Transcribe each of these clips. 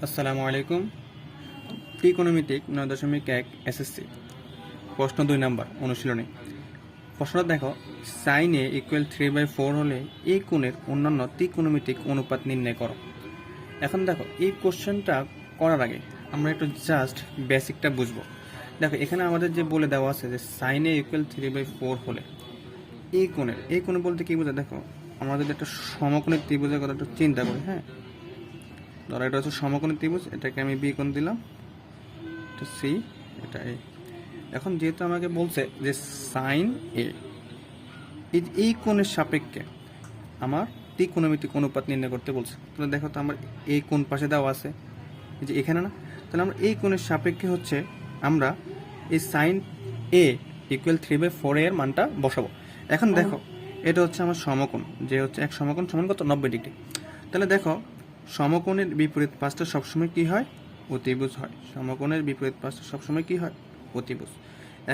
আসসালামু আলাইকুম। ত্রিকোণমিতিক 9.1 এসএসসি প্রশ্ন 2 নম্বর অনুশীলনী। প্রশ্নটা দেখো, সাইন এ ইকুয়াল 3/4 হলে এই কোণের অন্যান্য ত্রিকোণমিতিক অনুপাত নির্ণয় করো। এখন দেখো, এই কোশ্চেনটা করার আগে আমরা একটু জাস্ট বেসিকটা বুঝবো। দেখো, এখানে আমাদের যে বলে দেওয়া আছে যে সাইন এ ইকুয়াল 3/4 হলে এই কোণ বলতে কি বোঝায়? দেখো, আমরা যদি একটা সমকোণের ত্রিভুজের কথা একটু চিন্তা করি, হ্যাঁ, ধরো এটা হচ্ছে সমকোণী ত্রিভুজ, এটাকে আমি বি কোণ দিলাম, এটা সি, এটা এ। এখন যেহেতু আমাকে বলছে যে সাইন এ এই কোণের সাপেক্ষে আমার ত্রিকোণমিতিক অনুপাত নির্ণয় করতে বলছে। তাহলে দেখো তো, আমার এই কোণ পাশে দেওয়া আছে, যে এখানে না, তাহলে আমরা এই কোণের সাপেক্ষে হচ্ছে আমরা এই সাইন এ ইকুয়াল 3/4 এর মানটা বসাবো। এখন দেখো, এটা হচ্ছে আমার সমকোণ, যে হচ্ছে এক সমকোণ সমান কত, 90 ডিগ্রি। তাহলে দেখো, সমকোণের বিপরীত পাশটা সবসময় কি হয়? অতিভুজ হয়। সমকোণের বিপরীত পাশটা সবসময় কি হয়? অতিভুজ।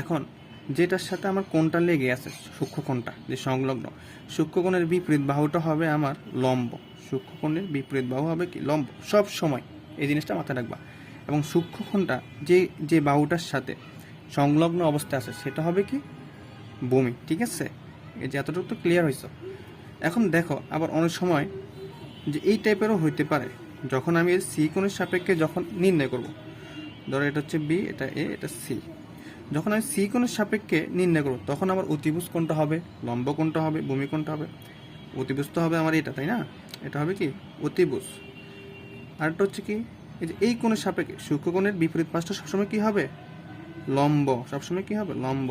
এখন যেটার সাথে আমার কোণটা লেগে আছে, সূক্ষ্মকোণটা যে সংলগ্ন, সূক্ষ্মকোণের বিপরীত বাহুটা হবে আমার লম্ব। সূক্ষ্মকোণের বিপরীত বাহু হবে কি? লম্ব। সব সময় এই জিনিসটা মাথায় রাখবা। এবং সূক্ষ্মকোণটা যে যে বাহুটার সাথে সংলগ্ন অবস্থায় আছে সেটা হবে কি? ভূমি। ঠিক আছে, এই যে এতটুকু তো ক্লিয়ার হয়েছে। এখন দেখো, আবার অনেক সময় যে এই টাইপেরও হইতে পারে, যখন আমি সি কোণের সাপেক্ষে যখন নির্ণয় করব, ধরো এটা হচ্ছে বি, এটা এ, এটা সি, যখন আমি সি কোণের সাপেক্ষে নির্ণয় করব তখন আমার অতিভুজ কোণটা হবে, লম্ব কোণটা হবে, ভূমি কোণটা হবে। অতিভুজ তো হবে আমার এটা, তাই না? এটা হবে কি? অতিভুজ। আরেকটা হচ্ছে কি, এই যে এই কোণের সাপেক্ষে সূক্ষ্মকোণের বিপরীত পাশটা সবসময় কি হবে? লম্ব। সবসময় কি হবে? লম্ব।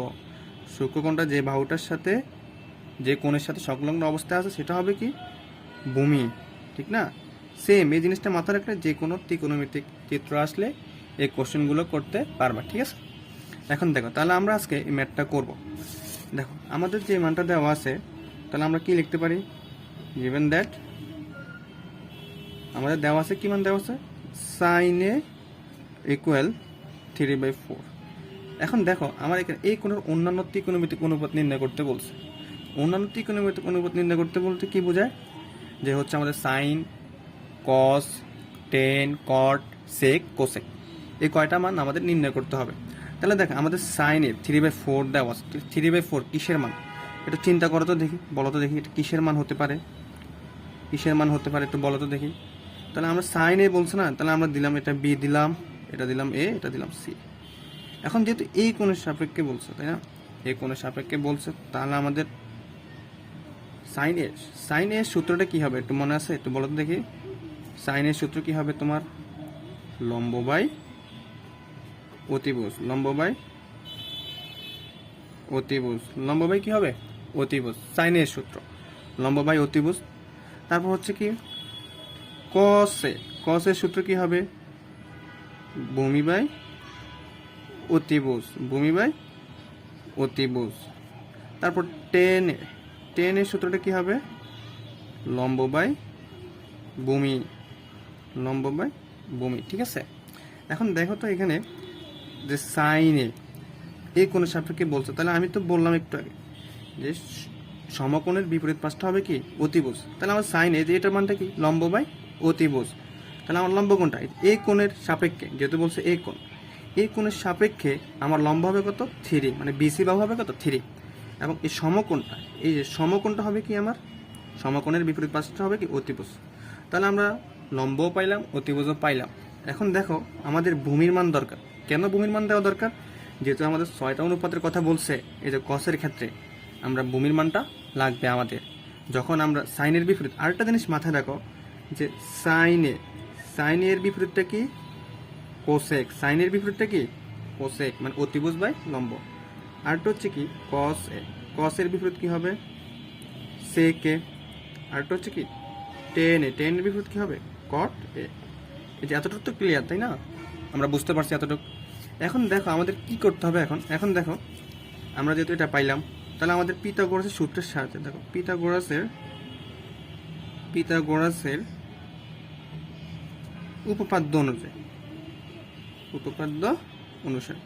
সূক্ষ্মকোণটা যে বাহুটার সাথে যে কোণের সাথে সংলগ্ন অবস্থায় আছে সেটা হবে কি? ভূমি। ঠিক না? সেম এই জিনিসটা মাথায় রাখলে যে কোনো ত্রিকোণমিতিক চিত্র আসলে এই কোশ্চেনগুলো করতে পারবা। ঠিক আছে, এখন দেখো, তাহলে আমরা আজকে এই ম্যাথটা করব। দেখো, আমাদের যে মানটা দেওয়া আছে, তাহলে আমরা কি লিখতে পারি? গিভেন দ্যাট আমাদের দেওয়া আছে, কি মান দেওয়া আছে? সাইন এ ইকুয়াল 3/4। এখন দেখো, আমার এখানে এই কোণের অন্যান্য ত্রিকোণমিতিক অনুপাত নির্ণয় করতে বলছে। অন্যান্য ত্রিকোণমিতিক অনুপাত নির্ণয় করতে বলতে কি বোঝায়? যে হচ্ছে আমাদের সাইন, কস, টেন, কট, সেক, কোসেক, এই কয়টা মান আমাদের নির্ণয় করতে হবে। তাহলে দেখ, আমাদের সাইনের 3/4 দেওয়া আছে। 3/4 কিসের মান? একটু চিন্তা করো তো দেখি, বলো তো দেখি, এটা কিসের মান হতে পারে? কিসের মান হতে পারে একটু বলো তো দেখি। তাহলে আমরা সাইন এ বলছে না, তাহলে আমরা দিলাম এটা বি, দিলাম এটা, দিলাম এ, এটা দিলাম সি। এখন যেহেতু এই কোণের সাপেক্ষে বলছে, তাই না? এই কোণের সাপেক্ষে বলছে, তাহলে আমাদের সাইন এর সূত্রটা কি হবে একটু মনে আছে? একটু বলো তো দেখি। সাইনের সূত্র কি হবে তোমার? লম্ব বাই অতিভুজ। লম্ব বাই অতিভুজ। লম্ব বাই কি হবে? অতিভুজ। সাইনের সূত্র লম্ব বাই অতিভুজ। তারপর হচ্ছে কি, কসের সূত্র কি হবে? ভূমি বাই অতিভুজ। ভূমি বাই অতিভুজ। তারপর টেনের সূত্রটা কি হবে? লম্ব বাই ভূমি। লম্ব বাই ভূমি। ঠিক আছে, এখন দেখো তো, এখানে যে সাইনে এই কোণের সাপেক্ষে বলছে, তাহলে আমি তো বললাম একটু আগে যে সমকোণের বিপরীত পাশটা হবে কি? অতিভুজ। তাহলে আমার সাইনে যে এটার মানটা কি? লম্ব বাই অতিভুজ। তাহলে আমার লম্ব কোণটা এই কোণের সাপেক্ষে, যেহেতু বলছে এই কোণ, এই কোণের সাপেক্ষে আমার লম্ব হবে কত? 3, মানে বিসি বাহু হবে কত? 3। এবং এই সমকোণটা, এই যে সমকোণটা হবে কি আমার? সমকোণের বিপরীত পাশটা হবে কি? অতিভুজ। তাহলে আমরা লম্বও পাইলাম, অতিভুজও পাইলাম। এখন দেখো, আমাদের ভূমির মান দরকার। কেন ভূমির মান দেওয়া দরকার? যেহেতু আমাদের 6টা অনুপাতের কথা বলছে, এই যে কসের ক্ষেত্রে আমরা ভূমির মানটা লাগবে আমাদের। যখন আমরা সাইনের বিপরীত, আরেকটা জিনিস মাথায় রাখো, যে সাইনের বিপরীতটা কি? কোসেক। সাইনের বিপরীতটা কি? কোসেক, মানে অতিভুজ বাই লম্ব। আরেকটা হচ্ছে কি? কসের বিপরীত কি হবে? সেকে। আরেকটা হচ্ছে কি? টেনের বিপরীত কি হবে? কট এ। এই যে এতটুকু তো ক্লিয়ার, তাই না? আমরা বুঝতে পারছি এতটুকু। এখন দেখো, আমাদের কি করতে হবে এখন? এখন দেখো, আমরা যেহেতু এটা পাইলাম, তাহলে আমাদের পিথাগোরাসের সূত্রের সাহায্যে, দেখো পিথাগোরাসের উপপাদ্য অনুসারে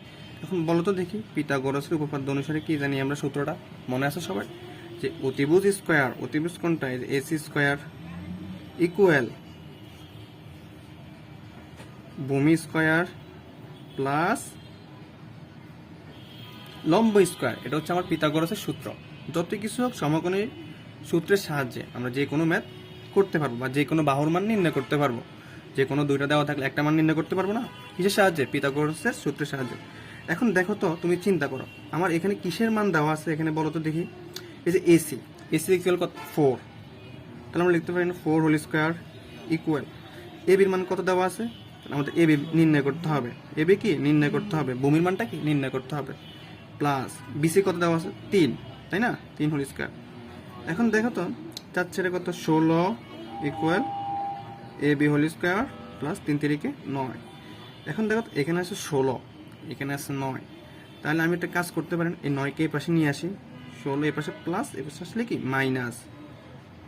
এখন বলো তো দেখি, পিথাগোরাসের উপপাদ্য অনুসারে কি জানি আমরা? সূত্রটা মনে আছে সবাই? যে অতিভুজ কোণটা এসি স্কোয়ার ইকুয়াল ভূমি স্কয়ার প্লাস লম্ব স্কয়ার, এটা হচ্ছে আমার পিথাগোরাসের সূত্র। যত কিছু হোক সমকোণী সূত্রের সাহায্যে আমরা যে কোনো ম্যাথ করতে পারবো বা যে কোনো বাহুর মান নির্ণয় করতে পারবো। যে কোনো দুইটা দেওয়া থাকলে একটা মান নির্ণয় করতে পারবো না, কিসের সাহায্যে? পিথাগোরাসের সূত্রের সাহায্যে। এখন দেখো তো, তুমি চিন্তা করো আমার এখানে কিসের মান দেওয়া আছে, এখানে বলো তো দেখি। এই যে এসি ইকুয়াল কত? 4। তাহলে আমরা লিখতে পারি না 4 হোল স্কয়ার ইকুয়াল এবির মান কত দেওয়া আছে, আমাদের এবি নির্ণয় করতে হবে। এবি কি নির্ণয় করতে হবে, ভূমির মানটা কি নির্ণয় করতে হবে, প্লাস বিসি কত দেওয়া আছে 3, তাই না? 3 হোল স্কয়ার। এখন দেখো তো 4 ছেড়ে কত 16 equal AB whole square plus 3 3 9। এখন দেখো তো এখানে আছে 16, এখানে আছে 9, তাহলে আমি একটা কাজ করতে পারেন, এই 9কে এই পাশে নিয়ে আসি, 16 এই পাশে প্লাস এই পাশে আসলে কি মাইনাস,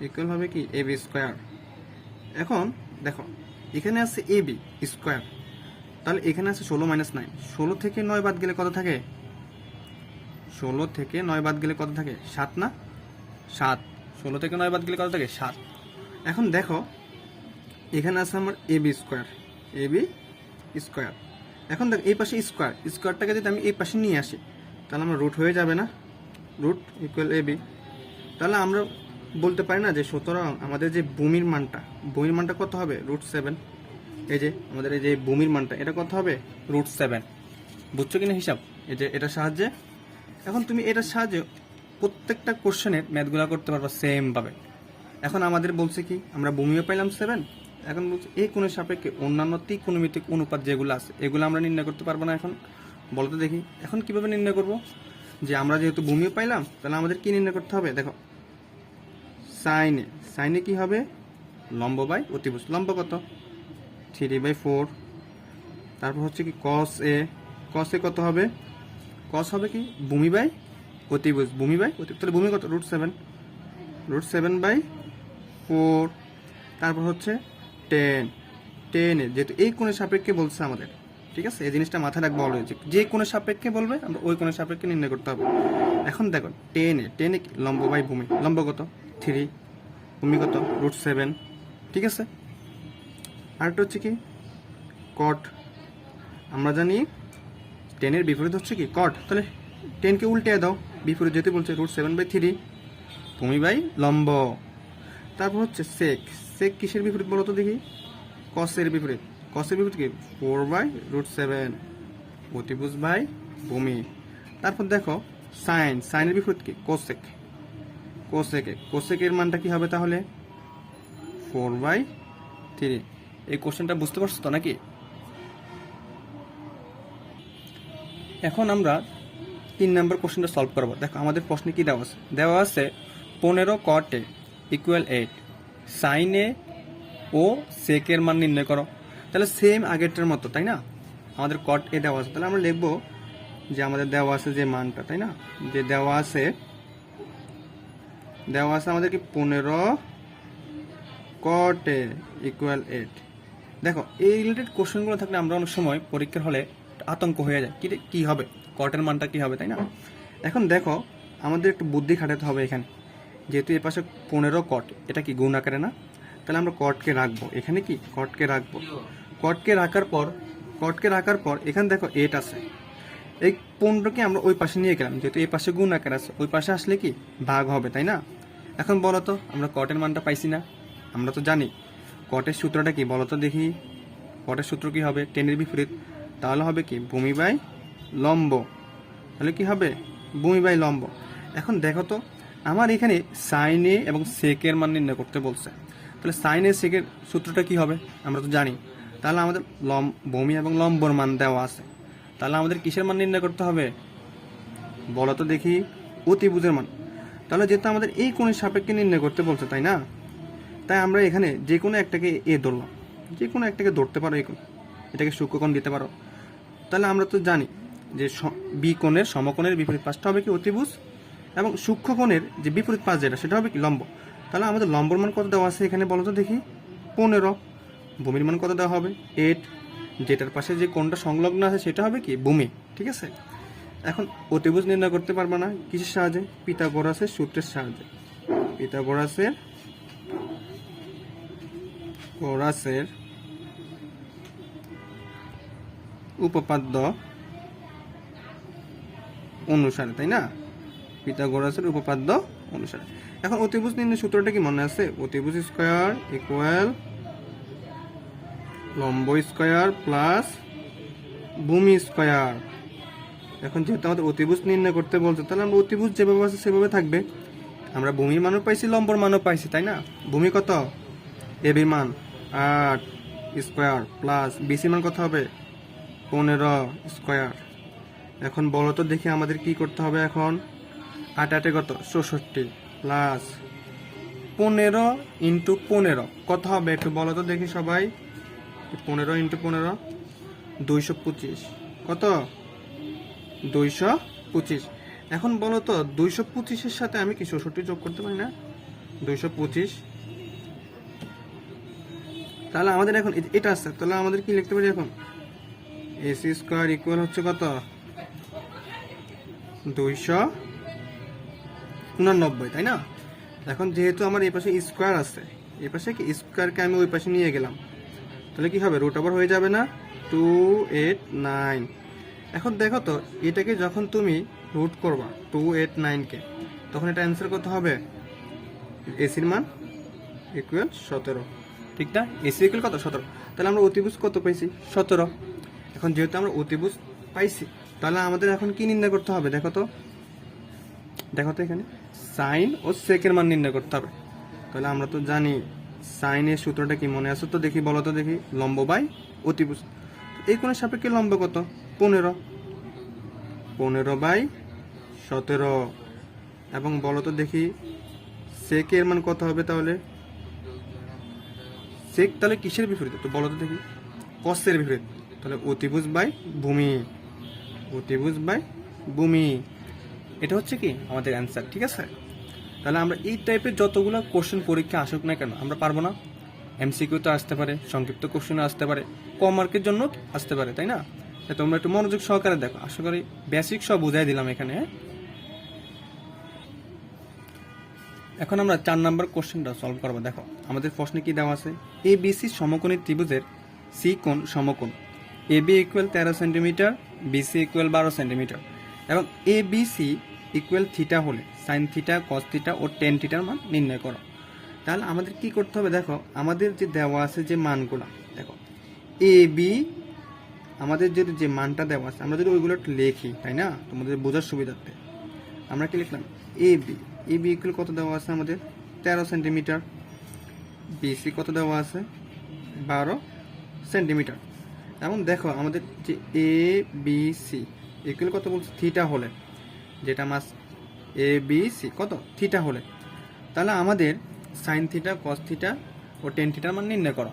ইকুয়াল হবে কি এবি স্কয়ার। এখন দেখো এখানে আছে এবি স্কয়ার, তাহলে এখানে আছে 16 - 9, 16 থেকে 9 বাদ গেলে কত থাকে? 16 থেকে 9 বাদ গেলে কত থাকে? 7 না? 7। 16 থেকে 9 বাদ গেলে কত থাকে? 7। এখন দেখো এখানে আছে আমার এবি স্কয়ার, এবি স্কয়ার। এখন দেখো এই পাশে স্কয়ার, স্কয়ারটাকে যদি আমি এই পাশে নিয়ে আসি তাহলে আমার রুট হয়ে যাবে না? Root equal AB. তাহলে আমরা বলতে পারি না যে সুতরাং আমাদের যে ভূমির মানটা কত হবে? √7। এই যে আমাদের এই যে ভূমির মানটা এটা কত হবে? √7। বুঝছো কিনা হিসাব? এই যে এটার সাহায্যে এখন তুমি এটার সাহায্যে প্রত্যেকটা কোশ্চেনের ম্যাথগুলো করতে পারবা সেম ভাবে। এখন আমাদের বলছে কি আমরা ভূমিও পাইলাম 7, এখন বলছে এই কোণের সাপেক্ষে অন্যান্য ত্রিকোণমিতিক অনুপাত যেগুলো আছে এগুলো আমরা নির্ণয় করতে পারবো না। এখন বলতে দেখি এখন কিভাবে নির্ণয় করব? যে আমরা যেহেতু ভূমিও পাইলাম তাহলে আমাদের কি নির্ণয় করতে হবে? দেখো সাইনে কি হবে? লম্ব বাই অতিভুজ। লম্ব কত? 3/4। তারপর হচ্ছে কি কস এ কত হবে? কস হবে কি ভূমি বাই অতিভুজ, ভূমি বাই অতিভুজ। তাহলে ভূমি কত? √7/4। তারপর হচ্ছে টেন যেহেতু এই কোণের সাপেক্ষে বলছে আমাদের, ঠিক আছে? এই জিনিসটা মাথায় রাখবো অলওয়েজ, যে কোণের সাপেক্ষে বলবে আমরা ওই কোণের সাপেক্ষে নির্ণয় করতে হবে। এখন দেখো টেনে কি লম্ব বাই ভূমি, লম্ব কত? 3, ভূমি কত? √7, ঠিক আছে? আরেকটা হচ্ছে কি কট, আমরা জানি টেনের বিপরীত হচ্ছে কি কট, তাহলে টেনকে উল্টে দাও, বিপরীত যেতে বলছে √7/3 ভূমি বাই লম্ব। তারপর হচ্ছে সেক কিসের বিপরীত বলো তো দেখি? কসের বিপরীত কি 4/√7 অতিভুজ বাই ভূমি। তারপর দেখো সাইনের বিপরীত কি কোসেকের মানটা কি হবে তাহলে? 4/3। এই কোশ্চেনটা বুঝতে পারছো তো নাকি? এখন আমরা 3 নম্বর কোশ্চেনটা সলভ করবো। দেখো আমাদের প্রশ্নে কি দেওয়া আছে 15 cot A = 8, সাইন এ ও সেকের মান নির্ণয় করো। তাহলে সেম আগেরটার মতো, তাই না? আমাদের cot A দেওয়া আছে, তাহলে আমরা লিখবো যে আমাদের দেওয়া আছে যে মানটা, তাই না? যে দেওয়া আছে আমাদের কি 15 cot A = 8। দেখো এই রিলেটেড কোশ্চেনগুলো থাকলে আমরা অনেক সময় পরীক্ষার হলে আতঙ্ক হয়ে যায়, কি হবে কটের মানটা কি হবে, তাই না? এখন দেখো আমাদের একটু বুদ্ধি খাটাতে হবে এখানে। যেহেতু এর পাশে 15 cot, এটা কি গুণ আকারে না? তাহলে আমরা কটকে রাখবো এখানে, কি কটকে রাখবো। কটকে রাখার পর এখানে দেখো 8 আছে, এই 15কে আমরা ওই পাশে নিয়ে গেলাম, যেহেতু এই পাশে গুণ আকার আছে, ওই পাশে আসলে কি ভাগ হবে, তাই না? এখন বলো তো আমরা কটের মানটা পাইছি না? আমরা তো জানি কটের সূত্রটা কি বলো তো দেখি। কটের সূত্র কি হবে? টেনের বিপরীত, তাহলে হবে কি ভূমি বাই লম্ব। তাহলে কি হবে? ভূমি বাই লম্ব। এখন দেখো তো আমার এখানে সাইন এ এবং সেকের মান নির্ণয় করতে বলছে, তাহলে সাইন এ সেকের সূত্রটা কি হবে আমরা তো জানি। তাহলে আমাদের ভূমি এবং লম্বর মান দেওয়া আছে, তাহলে আমাদের কিসের মান নির্ণয় করতে হবে বলো তো দেখি? অতিভুজের মান। তাহলে যেহেতু আমাদের এই কোণের সাপেক্ষে নির্ণয় করতে বলছে, তাই না? তাই আমরা এখানে যে কোনো একটাকে এ ধরলাম, যে কোনো একটাকে ধরতে পারো, এই কোণ, এটাকে সূক্ষ্মকোণ দিতে পারো। তাহলে আমরা তো জানি যে বি কোণের সমকোণের বিপরীত পাশটা হবে কি অতিভুজ, এবং সূক্ষ্মকোণের যে বিপরীত পাশ যেটা সেটা হবে কি লম্ব। তাহলে আমাদের লম্বর মান কত দেওয়া আছে এখানে বলো তো দেখি? 15। ভূমির মান কত দেওয়া হবে? 8। যেটার পাশে যে কোণটা সংলগ্ন আছে সেটা হবে কি ভূমি, ঠিক আছে? এখন অতিভুজ নির্ণয় করতে পারবা না কিসের সাহায্যে? পিথাগোরাসের সূত্রের সাহায্যে। পিথাগোরাসের উপপাদ্য অনুসারে, তাই না? পিথাগোরাসের উপপাদ্য অনুসারে। এখন অতিভুজ নির্ণয় সূত্রটা কি মনে আছে? অতিভুজ স্কয়ার ইকুয়াল লম্ব স্কয়ার প্লাস ভূমি স্কয়ার। এখন যেহেতু আমাদের অতিভুজ নির্ণয় করতে বলছে, তাহলে আমরা অতিভুজ যেভাবে আছে সেভাবে থাকবে। আমরা ভূমির মানও পাইছি, লম্বর মানও পাইছি, তাই না? ভূমি কত? এবি মান 8 স্কয়ার প্লাস বিসি মান কত হবে? 15 স্কয়ার। এখন বলো তো দেখি আমাদের কি করতে হবে এখন? 8 8 কত? 64 প্লাস 15 ইন্টু 15 কত হবে একটু বলো তো দেখি সবাই। 15 ইন্টু 15 225। কত? 225। এখন বলো তো 225-এর সাথে আমি কি 64 যোগ করতে পারি না? 225। তাহলে আমাদের এখন এটা আছে, তাহলে আমাদের কি লিখতে পারি এখন? এসি স্কয়ার ইকুয়াল হচ্ছে কত? 289, তাই না? এখন যেহেতু আমার এই পাশে স্কয়ার আছে, এই পাশে কি স্কয়ারকে আমি ওই পাশে নিয়ে গেলাম, তাহলে কি হবে? রুট ওভার হয়ে যাবে না? 289। এখন দেখো তো এটাকে যখন তুমি রুট করবা 289-কে, তখন এটা অ্যান্সার কত হবে? এসির মান ইকুয়াল 17, ঠিক না? এসি ইকুয়াল কত? 17। তাহলে আমরা অতিভুজ কত পাইছি? 17। এখন যেহেতু আমরা অতিভুজ পাইছি, তাহলে আমাদের এখন কি নির্ণয় করতে হবে? দেখো তো এখানে সাইন ও সেকের মান নির্ণয় করতে হবে। তাহলে আমরা তো জানি সাইনের সূত্রটা কি মনে আছে তো? দেখি বলো তো দেখি। লম্ব বাই অতিভুজ। এই কোণের সাপেক্ষে লম্ব কত? 15। 15/17। এবং বলো তো দেখি সেকের মান কত হবে তাহলে? সেক তাহলে কিসের বিপরীত? তো বলো তো দেখি। কসের বিপরীত। তাহলে অতিভুজ বাই ভূমি। অতিভুজ বাই ভূমি, এটা হচ্ছে কি আমাদের অ্যান্সার, ঠিক আছে? তাহলে আমরা এই টাইপের যতগুলো কোশ্চেন পরীক্ষা আসুক না কেন আমরা পারবো না? এমসিকিউ তো আসতে পারে, সংক্ষিপ্ত কোশ্চেনও আসতে পারে, কম মার্কের জন্য আসতে পারে, তাই না? তোমরা একটু মনোযোগ সহকারে দেখো, আশা করি বেসিক সব বুঝাই দিলাম এখানে। এখন আমরা 4 নম্বর কোশ্চেনটা সলভ করবো। দেখো আমাদের প্রশ্নে কি দেওয়া আছে? এ বিসি সমকোণী ত্রিভুজের সি কোণ সমকোণ। A B equal 13 centimetre, BC equal 12 centimetre এবং এ বিসি ইকুয়াল থিটা হলে সাইন থিটা, কস থিটা ও টেন থিটার মান নির্ণয় করো। তাহলে আমাদের কি করতে হবে? দেখো আমাদের যে দেওয়া আছে যে মানগুলো, দেখো এ বি আমাদের যে মানটা দেওয়া আছে, আমরা যদি ওইগুলো একটু লিখি, তাই না? তোমাদের বোঝার সুবিধার্থে আমরা কি লিখলাম? এ বি ইকুয়াল কত দেওয়া আছে আমাদের? 13 সেন্টিমিটার। বিসি কত দেওয়া আছে? 12 সেন্টিমিটার। এবং দেখো আমাদের যে এ বি সি ইকুয়াল কত বলছে? থিটা হলে, যেটা মাস এ বি সি কত? থিটা হলে। তাহলে আমাদের সাইন থিটা, কস থিটা ও টেন থিটার মান নির্ণয় করো।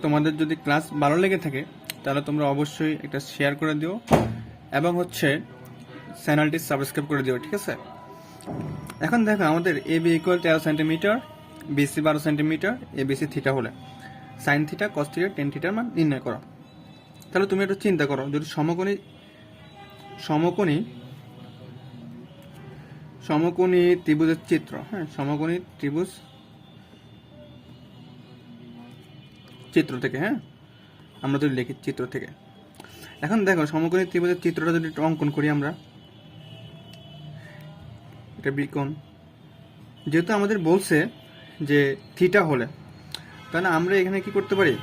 তোমাদের যদি ক্লাস ভালো লেগে থাকে তাহলে তোমরা অবশ্যই একটা শেয়ার করে দিও এবং হচ্ছে চ্যানেলটি সাবস্ক্রাইব করে দিও, ঠিক আছে? এখন দেখো আমাদের A B equal 13 centimetre, BC 12 centimetre, A BC theta হলে sine theta, cos theta, tan থিটার মান নির্ণয় করো। তাহলে তুমি একটু চিন্তা করো, যদি সমকোণী ত্রিভুজের চিত্র, হ্যাঁ, সমকোণী ত্রিভুজ চিত্র থেকে, হ্যাঁ, আমরা যদি লিখি চিত্র থেকে। এখন দেখো সমকোণী ত্রিভুজের চিত্রটা যদি অঙ্কন করি আমরা, এটা বিকোণ। যেহেতু আমাদের বলছে যে থিটা হলে, তাহলে আমরা এখানে কি করতে পারি?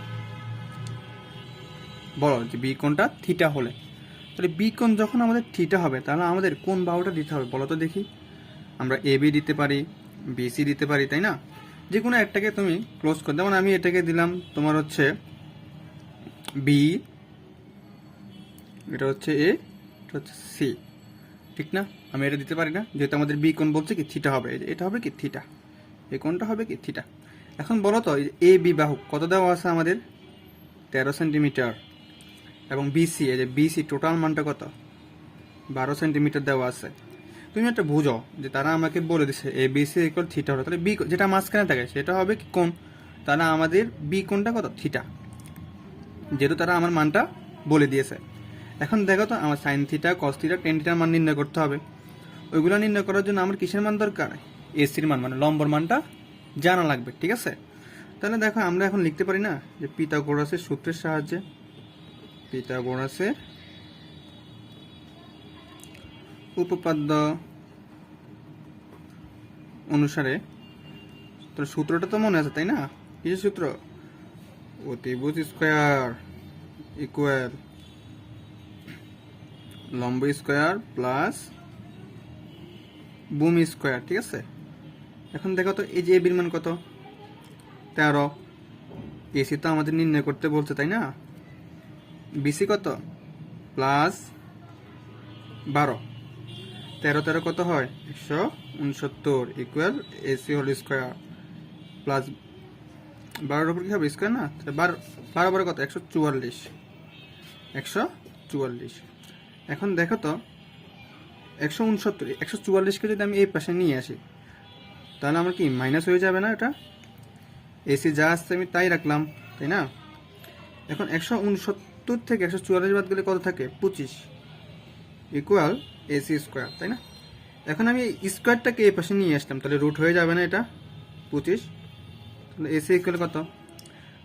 বলো যে বিকোণটা থিটা হলে, তাহলে বিকোণ যখন আমাদের থিটা হবে তাহলে আমাদের কোন বাহুটা দিতে হবে বলো তো দেখি। আমরা এ বি দিতে পারি, বিসি দিতে পারি, তাই না? যে কোনো একটাকে তুমি ক্লোজ করে, যেমন আমি এটাকে দিলাম তোমার হচ্ছে বি, এটা হচ্ছে এ, এটা হচ্ছে সি, ঠিক না? আমি এটা দিতে পারি না, যেহেতু আমাদের বি কোণ বলছে কি থিটা হবে, এটা হবে কি থিটা, এই কোণটা হবে কি থিটা। এখন বলো তো এ বি বাহু কত দেওয়া আছে আমাদের? 13 সেন্টিমিটার। এবং বিসি, এই যে বিসি টোটাল মানটা কত? 12 সেন্টিমিটার দেওয়া আছে। তুমি একটা বুঝো যে তারা আমাকে বলে দিছে এ বিসি ইকুয়াল থিটা হলো, তাহলে বি যেটা মাঝখানে থাকে সেটা হবে কি কোণ? তাহলে আমাদের বি কোণটা কত? থিটা, যেহেতু তারা আমার মানটা বলে দিয়েছে। এখন দেখো তো আমার sign theta, cos theta, tan থিটার মান নির্ণয় করতে হবে। ওইগুলো নির্ণয় করার জন্য আমার কিসের মান দরকার? এসির মান, মানে লম্বর মানটা জানা লাগবে, ঠিক আছে? তাহলে দেখো আমরা এখন লিখতে পারি না যে পিথাগোরাসের সূত্রের সাহায্যে, পিথাগোরাসের উপপাদ্য অনুসারে, তো সূত্রটা তো মনে আছে তাই না? কিসের সূত্র? অতিভুজ স্কয়ার ইকুয়াল লম্ব স্কয়ার প্লাস ভূমি স্কয়ার, ঠিক আছে? এখন দেখো তো এই যে এ বির মান কত? 13। এসি তো আমাদের নির্ণয় করতে বলছে তাই না? বিসি কত? প্লাস 12। 13 13 কত হয়? 169 equal AC whole square plus 12 উপর কি হবে? স্কয়ার না? 12 কত? 144। 144। এখন দেখো তো 169 144কে যদি আমি এই পাশে নিয়ে আসি তাহলে আমার কি মাইনাস হয়ে যাবে না? এটা এসি যা আসছে আমি তাই রাখলাম তাই না? এখন 169 থেকে 144 বাদ গেলে কত থাকে? 25 ইকুয়াল এসি স্কোয়ার, তাই না? এখন আমি স্কোয়ারটাকে এই পাশে নিয়ে আসলাম, তাহলে রুট হয়ে যাবে না এটা? 25। তাহলে এসি ইকুয়াল কত?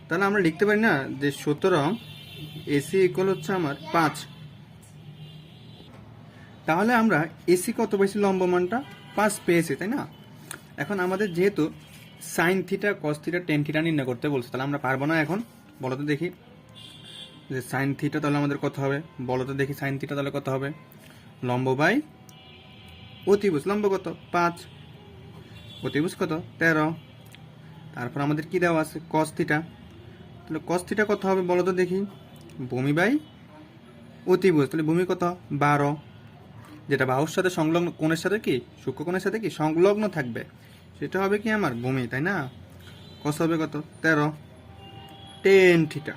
তাহলে আমরা লিখতে পারি না যে সুতরাং এসি ইকুয়াল হচ্ছে আমার 5। তাহলে আমরা এসি কত পেয়েছি? লম্ব মানটা 5 পেয়েছি তাই না? এখন আমাদের যেহেতু sign theta cos theta tan theta নির্ণয় করতে বলছে, তাহলে আমরা পারবো না এখন? বলো তো দেখি যে সাইন থিটা তাহলে আমাদের কত হবে? বলো তো দেখি সাইন থিটা তাহলে কত হবে? লম্ব বাই অতিভুজ। লম্ব কত? 5, অতিভুজ কত? 13। তারপর আমাদের কি দেওয়া আছে? Cos theta. তাহলে কস থিটা কত হবে বলো তো দেখি? ভূমি বাই অতিভুজ। তাহলে ভূমি কত? 12, যেটা বাহুর সাথে সংলগ্ন কোণের সাথে কি সূক্ষ্ম কোণের সাথে কি সংলগ্ন থাকবে, সেটা হবে কি আমার ভূমি, তাই না? কস হবে কত? 13। Tan theta.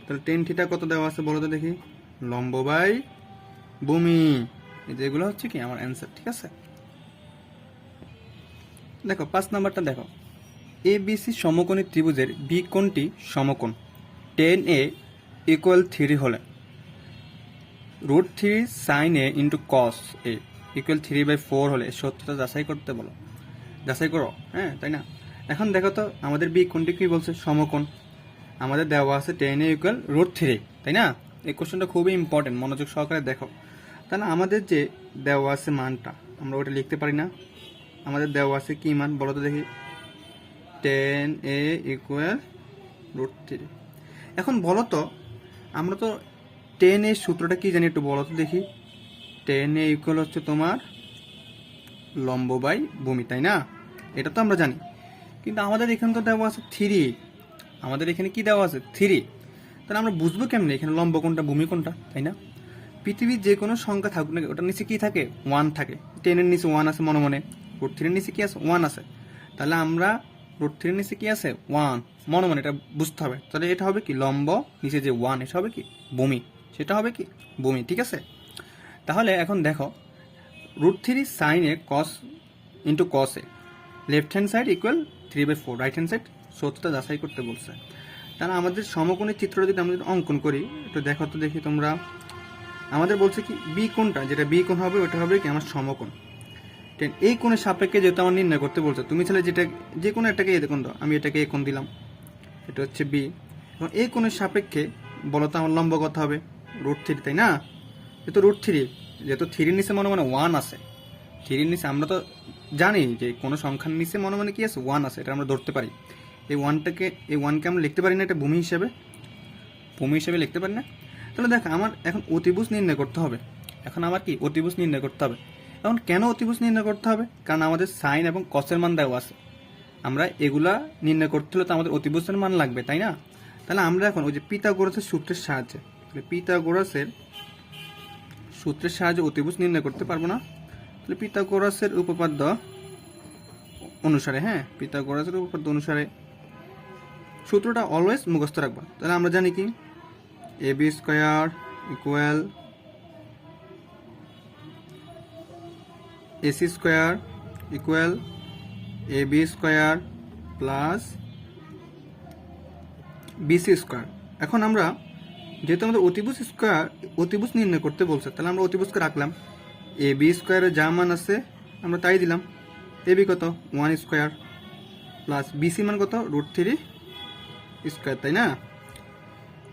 তাহলে টেন থিটা কত দেওয়া আছে বলো তো দেখি? লম্ব বাই ভূমি। এই যে এগুলো হচ্ছে কি আমার অ্যান্সার, ঠিক আছে? দেখো 5 নাম্বারটা দেখো, এ বি সি সমকোণী ত্রিভুজের বি কোণটি সমকোণ 10A ইকুয়াল 3 হলে √3 sin A into cos A equal 3/4 হলে সত্যতা যাচাই করতে বলো। যাচাই করো, হ্যাঁ তাই না? এখন দেখো তো আমাদের বি কোণটি কি বলছে? সমকোণ। আমাদের দেওয়া আছে 10A ইকুয়াল √3, তাই না? এই কোশ্চেনটা খুবই ইম্পর্টেন্ট, মনোযোগ সহকারে দেখো। তাহলে আমাদের যে দেওয়া আছে মানটা আমরা ওটা লিখতে পারি না? আমাদের দেওয়া আছে কি মান বলো তো দেখি? 10A equal √3। এখন বলো তো আমরা তো 10 এর সূত্রটা কি জানি একটু বলো তো দেখি? 10A ইকুয়াল হচ্ছে তোমার লম্ব বাই ভূমি, তাই না? এটা তো আমরা জানি, কিন্তু আমাদের এখানে তো দেওয়া আছে 3। আমাদের এখানে কি দেওয়া আছে? 3। তাহলে আমরা বুঝবো কেমনে এখানে লম্ব কোনটা ভূমি কোনটা, তাই না? পৃথিবীর যে কোনো সংখ্যা থাকুক না ওটার নিচে কি থাকে? 1 থাকে। 10 এর নিচে 1 আছে মনে মনে, √3 এর নিচে কি আছে? 1 আছে। তাহলে আমরা √3 এর নিচে কি আছে? 1 মনে মনে, এটা বুঝতে হবে। তাহলে এটা হবে কি? লম্ব, নিচে যে 1 এটা হবে কি? ভূমি। সেটা হবে কি? ভূমি, ঠিক আছে? তাহলে এখন দেখো √3 sin A cos into cos A, left hand side equal 3/4, right hand side সত্যতা যাচাই করতে বলছে। তাহলে আমাদের সমকোণী চিত্রটা যদি আমরা অঙ্কন করি একটু দেখো তো দেখি তোমরা। আমাদের বলছে কি বি কোণটা, যেটা বি কোণ হবে ওটা হবে কি আমার সমকোণ। এই কোণের সাপেক্ষে যেহেতু আমার নির্ণয় করতে বলছে, তুমি চাইলে যেটা যে কোনো একটাকে এ কোণ দাও, আমি এটাকে এ কোণ দিলাম, এটা হচ্ছে বি। এবং এই কোণের সাপেক্ষে বলো তো আমার লম্ব কত হবে? √3, তাই না? যেহেতু √3, যেহেতু 3 নিচে মনে মনে 1 আছে, 3 নিচে আমরা তো জানি যে কোনো সংখ্যার নিচে মনে মনে কি আছে? 1 আছে, এটা আমরা ধরতে পারি। এই 1কে আমরা লিখতে পারি না এটা ভূমি হিসেবে? ভূমি হিসেবে লিখতে পারি না? তাহলে দেখ আমার এখন অতিভুজ নির্ণয় করতে হবে। এখন আমার কি অতিভুজ নির্ণয় করতে হবে। এখন কেন অতিভুজ নির্ণয় করতে হবে? কারণ আমাদের সাইন এবং কসের মান দেওয়া আছে, আমরা এগুলা নির্ণয় করতে হলে তো আমাদের অতিভুজের মান লাগবে, তাই না? তাহলে আমরা এখন ওই যে পিথাগোরাসের সূত্রের সাহায্যে, পিথাগোরাসের সূত্রের সাহায্যে অতিভুজ নির্ণয় করতে পারবো না। তাহলে পিথাগোরাসের উপপাদ্য অনুসারে, হ্যাঁ পিথাগোরাসের উপপাদ্য অনুসারে সূত্রটা অলওয়েজ মুখস্থ রাখবা। তাহলে আমরা জানি কি AB square equal AC square equal AB square plus BC square. এখন আমরা যেহেতু আমাদের অতিভুজ নির্ণয় করতে বলছে, তাহলে আমরা অতিভুজকে রাখলাম। AB স্কয়ারের যা মান আছে আমরা তাই দিলাম। AB কত? 1 স্কয়ার প্লাস বিসি মান কত √3 স্কোয়ার, তাই না?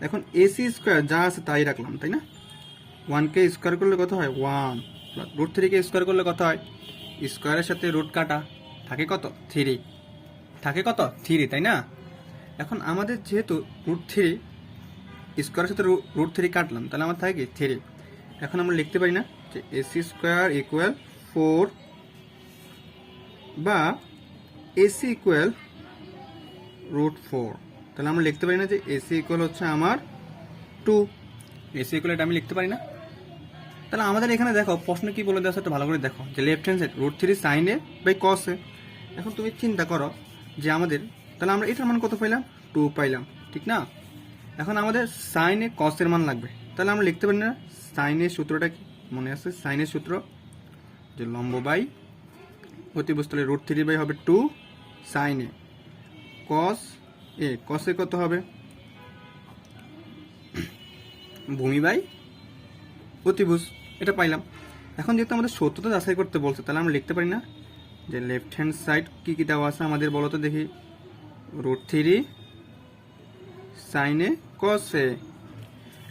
এখন এসি স্কোয়ার যা আছে তাই রাখলাম, তাই না? 1কে স্কোয়ার করলে কত হয় 1, প্লাস √3কে স্কোয়ার করলে কত হয়, স্কোয়ারের সাথে রুট কাটা থাকে কত 3, থাকে কত 3, তাই না? এখন আমাদের যেহেতু √3 স্কোয়ারের সাথে √3 কাটলাম, তাহলে আমার থাকে কি 3। এখন আমরা লিখতে পারি না যে এসি স্কোয়ার ইকুয়াল 4 বা এসি ইকুয়াল √4? তাহলে আমরা লিখতে পারি না যে এসি ইকুয়াল হচ্ছে আমার 2, এসি ইকুয়াল এটা আমি লিখতে পারি না। তাহলে আমাদের এখানে দেখো প্রশ্ন কি বলে দেওয়া আছে একটু ভালো করে দেখো, যে left hand side √3 sine A by cos A. এখন তুমি চিন্তা করো যে আমাদের, তাহলে আমরা এটার মান কত পাইলাম 2 পাইলাম, ঠিক না? এখন আমাদের সাইন এ কস এর মান লাগবে, তাহলে আমরা লিখতে পারি না সাইনের সূত্রটা কি মনে আছে? সাইনের সূত্র যে লম্ব বাই অতিভুজ, তাহলে √3 বাই হবে 2 সাইন এ, কস এ, কস এ কত হবে ভূমি বাই অতিভুজ, এটা পাইলাম। এখন যেহেতু আমাদের সত্যতা যাচাই করতে বলছে, তাহলে আমরা লিখতে পারি না যে লেফট হ্যান্ড সাইড কি কি দেওয়া আছে আমাদের, বলো তো দেখি। √3 সাইন এ কস এ।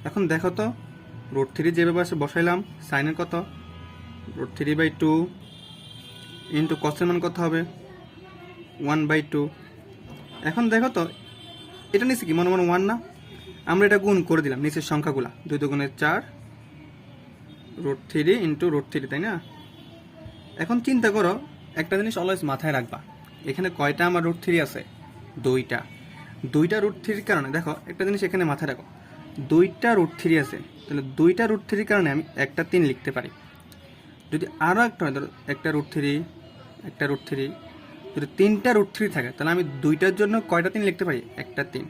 এখন দেখো তো √3 যেভাবে আছে বসাইলাম, সাইনের কত √3 বাই 2 ইন্টু কসের মান কত হবে 1/2। এখন দেখো তো এটা নিচে কি মনে মনে 1 না, আমরা এটা গুণ করে দিলাম নিচের সংখ্যাগুলা, 2 দুগুণে 4 √3 ইন্টু √3, তাই না? এখন চিন্তা করো একটা জিনিস অলওয়েজ মাথায় রাখবা, এখানে কয়টা আমার √3 আছে, দুইটা √3 কারণে দেখো একটা জিনিস এখানে মাথায় রাখো, দুইটা √3 আছে, তাহলে দুইটা √3 কারণে আমি একটা 3 লিখতে পারি। যদি আরও একটা হয়, ধরো একটা √3 একটা √3, যদি 3টা √3 থাকে তাহলে আমি দুইটার জন্য কয়টা 3 লিখতে পারি, একটা 3,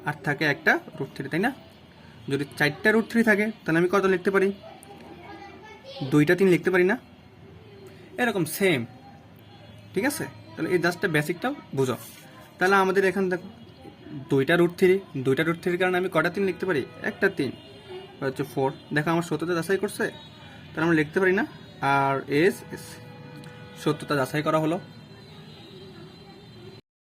আর থাকে একটা √3, তাই না? যদি 4টা √3 থাকে তাহলে আমি কত লিখতে পারি, দুইটা 3 লিখতে পারি না? এরকম সেম, ঠিক আছে? তাহলে এই জাস্টটা বেসিকটাও বুঝো। তাহলে আমাদের এখানে দেখো দুইটা √3 কারণে আমি কটা 3 লিখতে পারি, একটা 3, হচ্ছে 4। দেখো আমার সত্যতা যাচাই করছে, তাহলে আমরা লিখতে পারি না আর এস সত্যতা যাচাই করা হলো।